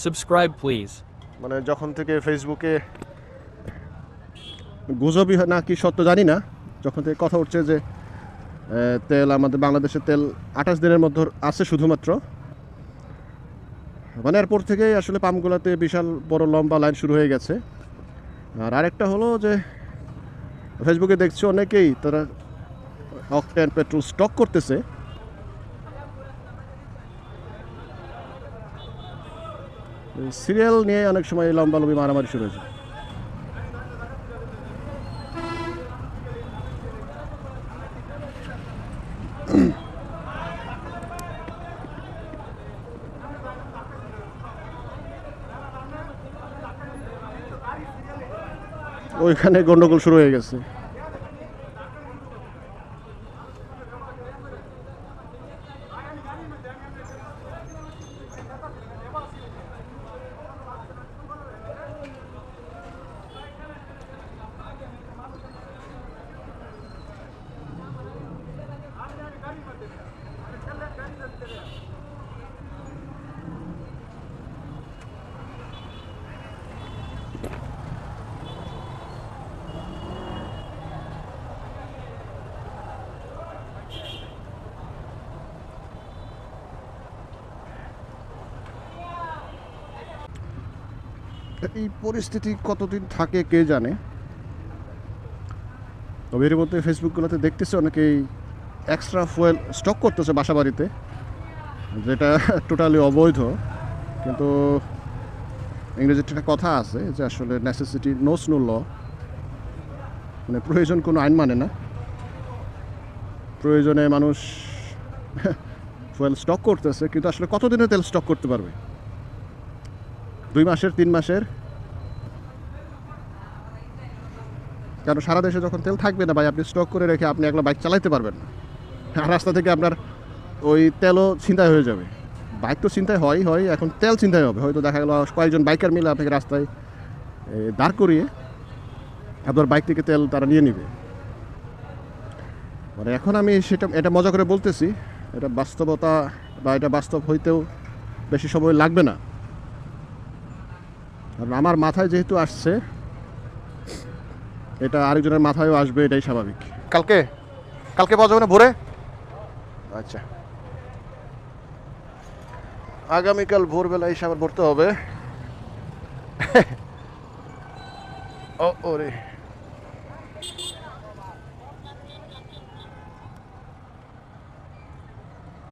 Subscribe please. মানে যখন থেকে ফেসবুকে গুজবই না কি সত্য জানি না, যখন থেকে কথা উঠছে যে তেল আমাদের বাংলাদেশের তেল 28 দিনের মধ্যে আছে শুধুমাত্র, মানে এরপর থেকেই আসলে পাম্পগুলোতে বিশাল বড় লম্বা লাইন শুরু হয়ে গেছে। আর আরেকটা হলো যে ফেসবুকে দেখছি অনেকেই তারা অকটেন পেট্রোল স্টক করতেছে। সিরিয়াল নিয়ে অনেক সময় লম্বি মারামারি শুরু হয়েছে। ওইখানে গন্ডগোল শুরু হয়ে গেছে। এই পরিস্থিতি কতদিন থাকে কে জানে। তবে এর মধ্যে ফেসবুকগুলোতে দেখতেছে অনেকেই এক্সট্রা ফুয়েল স্টক করতেছে বাসা বাড়িতে, যেটা টোটালি অবৈধ। কিন্তু ইংরেজিতে একটা কথা আছে যে আসলে নেসেসিটি নোস নো ল, মানে প্রয়োজন কোনো আইন মানে না। প্রয়োজনে মানুষ ফুয়েল স্টক করতেছে, কিন্তু আসলে কতদিনের তেল স্টক করতে পারবে? 2 মাসের, 3 মাসের? কারণ সারা দেশে যখন তেল থাকবে না ভাই, আপনি স্টক করে রেখে আপনি একলা বাইক চালাইতে পারবেন না। আর রাস্তা থেকে আপনার ওই তেলও ছিনতাই হয়ে যাবে। বাইক তো ছিনতাই হয়, এখন তেল ছিনতাই হবে। হয়তো দেখা গেল কয়েকজন বাইকার মিলে আপনাকে রাস্তায় দাঁড় করিয়ে আপনার বাইক থেকে তেল তারা নিয়ে নেবে। মানে এখন আমি এটা মজা করে বলতেছি, এটা বাস্তবতা বা এটা বাস্তব হইতেও বেশি সময় লাগবে না। কারণ আমার মাথায় যেহেতু আসছে, এটা আরেকজনের মাথায়ও আসবে, এটাই স্বাভাবিক। কালকে পাওয়া যাবে না ভোরে? আচ্ছা, আগামীকাল ভোরবেলা এসে আবার ভরতে হবে। ওরে